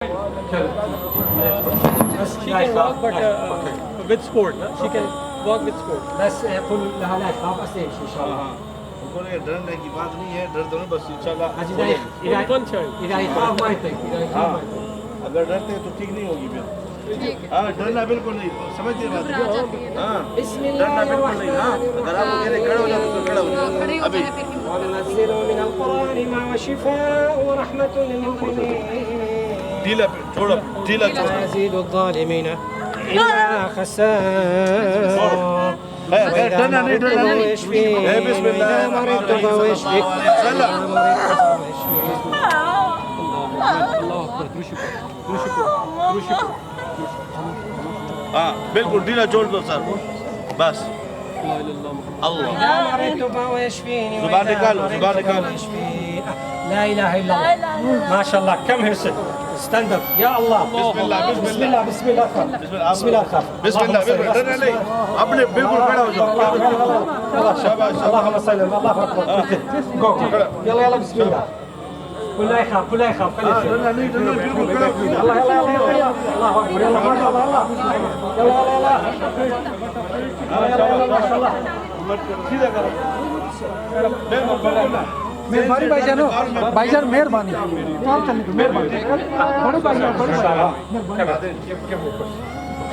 She can walk, but with sport. She can walk with sport. بس يقول لها لا تخاف بس يمشي ان شاء الله. उनको ये डरने की बात नहीं है, डर दो ना बस इंशाल्लाह. One child. إذا يخاف ما يطق. إذا يخاف ما يطق. अगर डरते तो ठीक नहीं होगी फिर. हाँ डरना बिल्कुल नहीं, समझते हैं बात. हाँ डरना बिल्कुल नहीं. हाँ अगर आप कहते खड़े हो जाओ तो खड़े हो जाओ. अभी وننزل من القرآن ما هو شفاء ورحمة للمؤمنين. ढीला छोड़ो, ढीला छोड़ो. لا يزيد الظالمين إلا خسارا. डरना नहीं, डरना नहीं. बिस्मिल्लाह مرضت فهو يشفيك. हाँ बिल्कुल ढीला छोड़ दो सर, बस. अल्लाह مرضت فهو يشفيني. زبان निकालो, زبان निकालो. لا إله إلا الله. ما شاء الله كم هرسل. ستاند اب يا الله. بسم الله بسم بسم الله الله بسم الله خاف. بسم الله خاف. بسم الله बिल्कुल डरना नहीं, अपने बिल्कुल खड़ा हो जाओ. शाबाश اللهم صل الله اكبر. جو يلا يلا بسم الله. كله يخاف كله يخاف. डरना नहीं, डरना बिल्कुल खड़ा हो जाओ. الله يلا يلا يلا الله اكبر. يلا ما شاء الله يلا يلا يلا يلا يلا ما شاء الله. सीधा करो. मेहरबानी भाईजान, भाईजान मेहरबानी काम करने को मेहरबानी. बड़े भाईजान, बड़े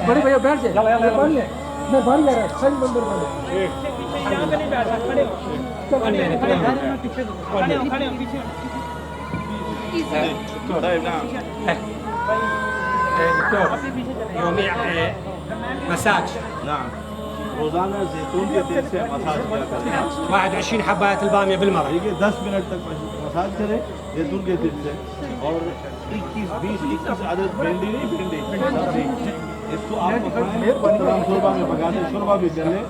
बड़े भैया बैठ जाए. मेहरबानी है, मेहरबानी है, सही नंबर वाले. طيب نعم. دكتور يوميا مساج نعم रोजाना जैतून के तेल से मसाज किया करें. 21 حباية البامية بالمرة. ठीक है 10 मिनट तक मसाज करें जैतून के तेल से. और 21 आदत भिंडी नहीं, भिंडी इसको आप पकाएं, शोरबा में पका दें. शोरबा भी कर लें,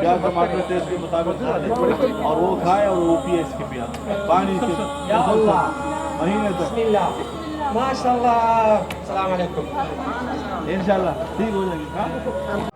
प्याज टमाटर टेस्ट के मुताबिक खा लें और वो खाए और वो पिए इसके पिया पानी से يا الله महीने तक بسم الله ما شاء الله. السلام عليكم. इंशाल्लाह ठीक हो जाएगी.